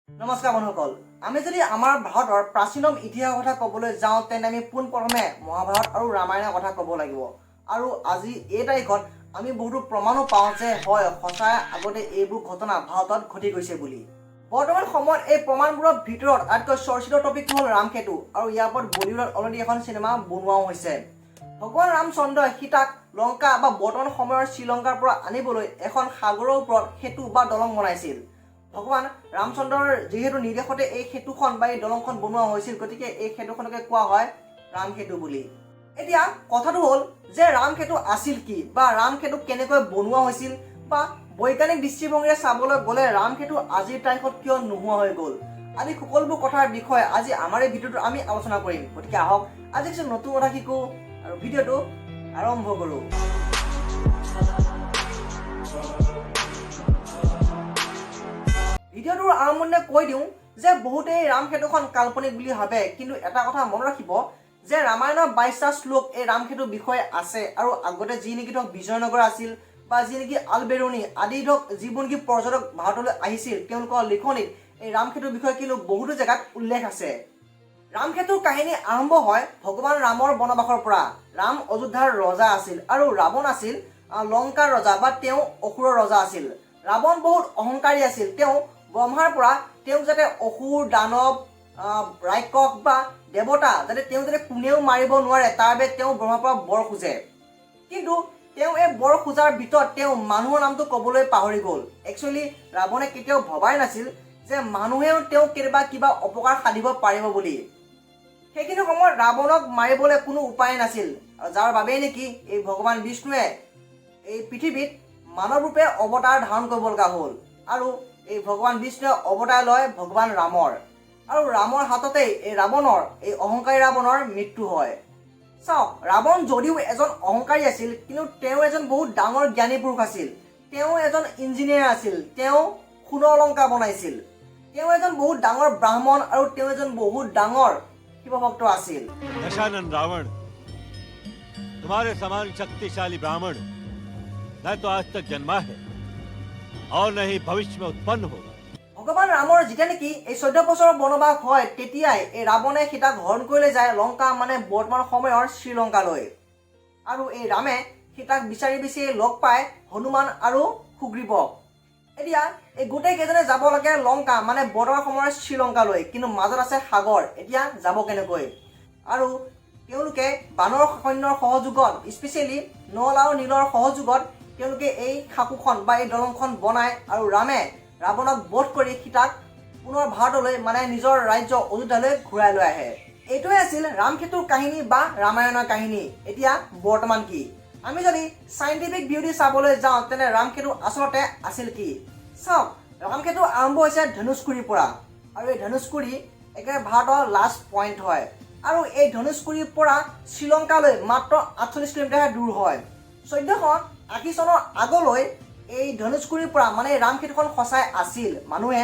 নমস্কাৰ বন্ধুসকল, আমি যদি আমাৰ ভাৰতৰ প্ৰাচীনতম ইতিহাসৰ কথা ক'বলৈ যাওঁ তেন্তে আমি পোনপ্ৰথমে মহাভাৰত আৰু ৰামায়ণৰ কথা ক'ব লাগিব। আৰু আজি এই তাৰিখত আমি বহুতো প্ৰমাণো পাওঁ যে হয় সঁচাই আগতে এইবোৰ ঘটনা ভাৰতত ঘটি গৈছে বুলি। বৰ্তমান সময়ত এই প্ৰমাণবোৰৰ ভিতৰত আটাইতকৈ চৰ্চিত টপিকটো হ'ল ৰামসেতু, আৰু ইয়াৰ ওপৰত বলিউডত অলৰেডি এখন চিনেমা বনোৱাও হৈছে। ভগৱান ৰামচন্দ্ৰই সীতাক লংকা বা বৰ্তমান সময়ৰ শ্ৰীলংকাৰ পৰা আনিবলৈ এখন সাগৰৰ ওপৰত সেতু বা দলং বনাইছিল। ভগৱান ৰামচন্দ্ৰৰ যিহেতু নিৰ্দেশতে এই সেতুখন বা এই দলংখন বনোৱা হৈছিল, গতিকে এই সেতুখনকে কোৱা হয় ৰামসেতু বুলি। এতিয়া কথাটো হ'ল যে ৰামসেতু আছিল কি বা ৰামসেতু কেনেকৈ বনোৱা হৈছিল, বা বৈজ্ঞানিক দৃষ্টিভংগীৰে চাবলৈ গ'লে ৰামসেতু আজিৰ তাৰিখত কিয় নোহোৱা হৈ গ'ল, আদি সকলোবোৰ কথাৰ বিষয়ে আজি আমাৰ এই ভিডিঅ'টোত আমি আলোচনা কৰিম। গতিকে আহক আজি কিছু নতুন কথা শিকো আৰু ভিডিঅ'টো আৰম্ভ কৰোঁ। ভিডিঅ'টোৰ আৰম্ভণিতে কৈ দিওঁ যে বহুতেই ৰামসেতুখন কাল্পনিক বুলি ভাবে, কিন্তু এটা কথা মনত ৰাখিব যে ৰামায়ণৰ 22টা শ্লোক এই ৰামসেতুৰ বিষয়ে আছে, আৰু আগতে যি নেকি ধৰক বিজয়নগৰ আছিল বা যি নেকি আলবেৰুণী আদি ধৰক যিবোৰ নেকি পৰ্যটক ভাৰতলৈ আহিছিল তেওঁলোকৰ লিখনিত এই ৰামসেতুৰ বিষয়ে কিন্তু বহুতো জেগাত উল্লেখ আছে। ৰামসেতুৰ কাহিনী আৰম্ভ হয় ভগৱান ৰামৰ বনবাসৰ পৰা। ৰাম অযোধ্যাৰ ৰজা আছিল আৰু ৰাৱণ আছিল লংকাৰ ৰজা বা তেওঁ অসুৰৰ ৰজা আছিল। ৰাৱণ বহুত অহংকাৰী আছিল। তেওঁ ব্ৰহ্মাৰ পৰা তেওঁক যাতে অসুৰ দানৱ ৰাক্ষস বা দেৱতা তেওঁ যাতে কোনেও মাৰিব নোৱাৰে তাৰ বাবে তেওঁ ব্ৰহ্মাৰ পৰা বৰ খোজে। কিন্তু তেওঁ এই বৰ খোজাৰ ভিতৰত তেওঁ মানুহৰ নামটো ক'বলৈ পাহৰি গ'ল। একচুৱেলি ৰাৱণে কেতিয়াও ভবাই নাছিল যে মানুহেও তেওঁক কেতিয়াবা কিবা অপকাৰ সাধিব পাৰিব বুলি। সেইখিনি সময়ত ৰাৱণক মাৰিবলৈ কোনো উপায় নাছিল, যাৰ বাবেই নেকি এই ভগৱান বিষ্ণুৱে এই পৃথিৱীত মানৱ ৰূপে অৱতাৰ ধাৰণ কৰিব লগা হ'ল, আৰু এই ভগৱান বিষ্ণুৱে অৱতাৰ লয় ভগৱান ৰামৰ, আৰু ৰামৰ হাততেই এই ৰাৱণৰ এই অহংকাৰী ৰাৱণৰ মৃত্যু হয়। চাওক, ৰাৱণ যদিও এজন অহংকাৰী আছিল, কিন্তু তেওঁ এজন বহুত ডাঙৰ জ্ঞানী পুৰুষ আছিল। তেওঁ এজন ইঞ্জিনিয়াৰ আছিল। তেওঁ সোণৰ অলংকাৰ বনাইছিল। তেওঁ এজন বহুত ডাঙৰ ব্ৰাহ্মণ, আৰু তেওঁ এজন বহুত ডাঙৰ শিৱভক্ত আছিল। दशानन रावण, तुम्हारे समान शक्तिशाली ब्राह्मण न तो आज तक जन्मा है और न ही भविष्य में उत्पन्न होगा। ভগৱান ৰামৰ যেতিয়া নেকি এই 14 বছৰৰ বনবাস হয়, তেতিয়াই এই ৰাৱণে সীতাক হৰণ কৰি যায় লংকা মানে বৰ্তমান সময়ৰ শ্ৰীলংকালৈ। আৰু এই ৰামে সীতাক বিচাৰি বিচাৰি লগ পায় হনুমান আৰু সুগ্ৰীৱক। এতিয়া এই গোটেই কেইজনে যাব লাগে লংকা মানে বৰ্তমান সময়ৰ শ্ৰীলংকালৈ, কিন্তু মাজত আছে সাগৰ। এতিয়া যাব কেনেকৈ? আৰু তেওঁলোকে বানৰ সৈন্যৰ সহযোগত, স্পেচিয়েলি নল আৰু নীলৰ সহযোগত তেওঁলোকে এই সাঁকোখন বা এই দলংখন বনায়, আৰু ৰামে ৰাৱণক বধ কৰি সীতাক পুনৰ ভাৰতলৈ মানে নিজৰ ৰাজ্য অযোধ্যালৈ ঘূৰাই লৈ আহে। এইটোৱে আছিল ৰামসেতুৰ কাহিনী বা ৰামায়ণৰ কাহিনী। এতিয়া বৰ্তমান কি? আমি যদি চাইণ্টিফিক ভিউ চাবলৈ যাওঁ তেনে ৰামসেতু আচলতে আছিল কি? চাওক, ৰামসেতু আৰম্ভ হৈছে ধনুষ্কুৰিৰ পৰা, আৰু এই ধনুষ্কুৰি একেবাৰে ভাৰতৰ লাষ্ট পইণ্ট হয়, আৰু এই ধনুষ্কুৰিৰ পৰা শ্ৰীলংকালৈ মাত্ৰ 48 কিলোমিটাৰহে দূৰ হয়। 1480 চনৰ আগলৈ এই ধনুষ্কুৰিৰ পৰা মানে ৰামসেতুখন সঁচাই আছিল। মানুহে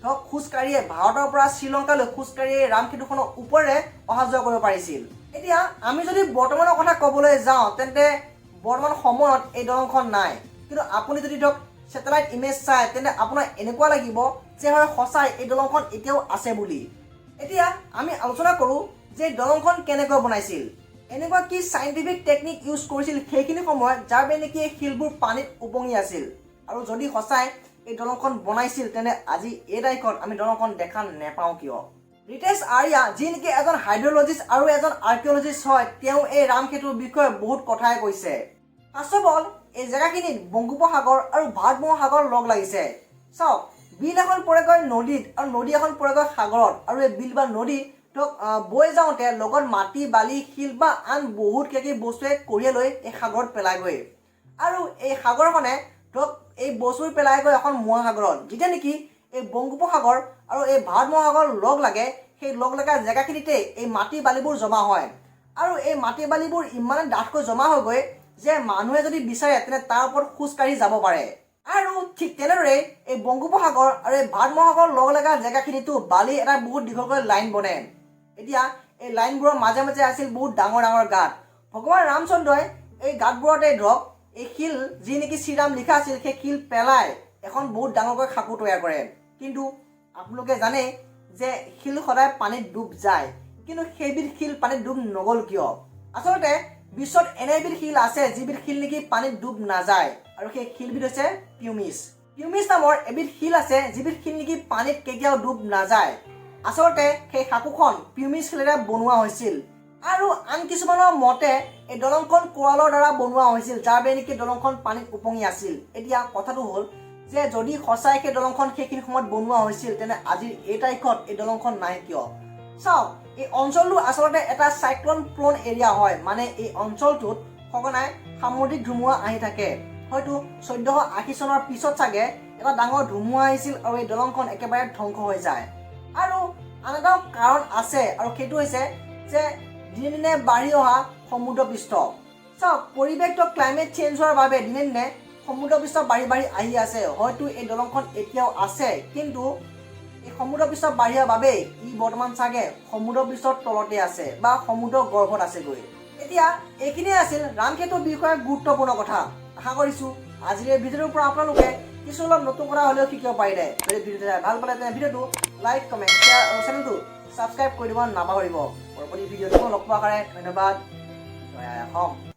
ধৰক খোজকাঢ়িয়ে ভাৰতৰ পৰা শ্ৰীলংকালৈ খোজকাঢ়িয়ে ৰামসেতুখনৰ ওপৰেৰে অহা যোৱা কৰিব পাৰিছিল। এতিয়া আমি যদি বৰ্তমানৰ কথা ক'বলৈ যাওঁ তেন্তে বৰ্তমান সময়ত এই দলংখন নাই, কিন্তু আপুনি যদি ধৰক ছেটেলাইট ইমেজ চাই তেন্তে আপোনাৰ এনেকুৱা লাগিব যে হয় সঁচাই এই দলংখন এতিয়াও আছে বুলি। এতিয়া আমি আলোচনা কৰোঁ যে দলংখন কেনেকৈ বনাইছিল, এনেকুৱা কি চাইণ্টিফিক টেকনিক ইউজ কৰিছিল সেইখিনি সময়ত যাৰ বাবে নেকি এই শিলবোৰ পানীত উপঙি আছিল। আৰু যদি সঁচাই এই দলংখন বনাইছিল তেন্তে আজি এই তাৰিখত আমি দলংখন দেখা নেপাওঁ কিয়? ৰিতেশ আৰ্য়া যি নেকি এজন হাইড্ৰলজিষ্ট আৰু এজন আৰ্কিঅলজিষ্ট হয়, তেওঁ এই ৰামসেতুৰ বিষয়ে বহুত কথাই কৈছে। ফাৰ্ষ্ট অফ অল, এই জেগাখিনিত বংগোপসাগৰ আৰু ভাৰত মহাসাগৰ লগ লাগিছে। চাওক, বিল এখন পৰেগৈ নদীত আৰু নদী এখন পৰেগৈ সাগৰত, আৰু এই বিল বা নদী বৈ যাওঁতে লগত মাটি বালি শিল বা আন বহুত কিবা কিবি বস্তুৱে কঢ়িয়াই লৈ এই সাগৰত পেলাইগৈ, আৰু এই সাগৰখনে ধৰক এই বস্তুবোৰ পেলাই গৈ এখন মহাসাগৰত। যেতিয়া নেকি এই বংগোপসাগৰ আৰু এই ভাৰত মহাসাগৰ লগ লাগে, সেই লগ লগা জেগাখিনিতে এই মাটি বালিবোৰ জমা হয়, আৰু এই মাটি বালিবোৰ ইমানে ডাঠকৈ জমা হৈ গৈ যে মানুহে যদি বিচাৰে তেনে তাৰ ওপৰত খোজকাঢ়ি যাব পাৰে। আৰু ঠিক তেনেদৰে এই বংগোপসাগৰ আৰু এই ভাৰত মহাসাগৰ লগ লগা জেগাখিনিতো বালি এটা বহুত দীঘলকৈ লাইন বনে। এতিয়া এই লাইনবোৰৰ মাজে মাজে আছিল বহুত ডাঙৰ ডাঙৰ গাঁত। ভগৱান ৰামচন্দ্ৰই এই গাঁতবোৰতে ধৰক এই শিল যি নেকি শ্ৰীৰাম লিখা আছিল সেই শিল পেলাই এখন বহুত ডাঙৰকৈ সাঁকো তৈয়াৰ কৰে। কিন্তু আপোনালোকে জানে যে শিল সদায় পানীত ডুব যায়, কিন্তু সেইবিধ শিল পানীত ডুব নগ'ল কিয়? আচলতে বিশ্বত এনে এবিধ শিল আছে যিবিধ শিল নেকি পানীত ডুব নাযায়, আৰু সেই শিলবিধ হৈছে পিউমিছ। পিউমিছ নামৰ এবিধ শিল আছে যিবিধ শিল নেকি পানীত কেতিয়াও ডুব নাযায়। আচলতে সেই সাঁকোখন পিউমিছ শিলেৰে বনোৱা হৈছিল, আৰু আন কিছুমানৰ মতে এই দলংখন কোৰালৰ দ্বাৰা বনোৱা হৈছিল, যাৰ বাবে নেকি দলংখন পানীত উপঙি আছিল। এতিয়া কথাটো হ'ল যে যদি সঁচাই সেই দলংখন সেইখিনি সময়ত বনোৱা হৈছিল, তেনে আজিৰ এই তাৰিখত এই দলংখন নাই কিয়? চাওক, এই অঞ্চলটো আচলতে এটা চাইক্লন প্ৰ'ন এৰিয়া হয়, মানে এই অঞ্চলটোত সঘনাই সামুদ্ৰিক ধুমুহা আহি থাকে। হয়তো 1480 চনৰ পিছত চাগে এটা ডাঙৰ ধুমুহা আহিছিল আৰু এই দলংখন একেবাৰে ধ্বংস হৈ যায়। আৰু আন এটা কাৰণ আছে, আৰু সেইটো হৈছে যে দিনে দিনে বাঢ়ি অহা সমুদ্ৰ পৃষ্ঠ। চাওক, পৰিৱেশটো ক্লাইমেট চেঞ্জ হোৱাৰ বাবে দিনে দিনে সমুদ্ৰ পৃষ্ঠ বাঢ়ি বাঢ়ি আহি আছে। হয়তো এই দলংখন এতিয়াও আছে, কিন্তু এই সমুদ্ৰ পৃষ্ঠ বাঢ়ি অহাৰ বাবেই ই বৰ্তমান চাগে সমুদ্ৰ পৃষ্ঠৰ তলতে আছে বা সমুদ্ৰ গৰ্ভত আছেগৈ। এতিয়া এইখিনিয়ে আছিল ৰামসেতুৰ বিষয়ে গুৰুত্বপূৰ্ণ কথা। আশা কৰিছোঁ আজিৰ এই ভিডিঅ'টোৰ পৰা আপোনালোকে কিছু অলপ নতুন কথা হ'লেও শিকিব পাৰিলে। যদি ভিডিঅ'টো চাই ভাল পালে তেনে ভিডিঅ'টো লাইক, কমেণ্ট, শ্বেয়াৰ আৰু চেনেলটো ছাবস্ক্ৰাইব কৰি দিব নাপাহৰিব। পৰৱৰ্তী ভিডিঅ'টো লগ পোৱাৰ কাৰণে ধন্যবাদ। জয় অসম।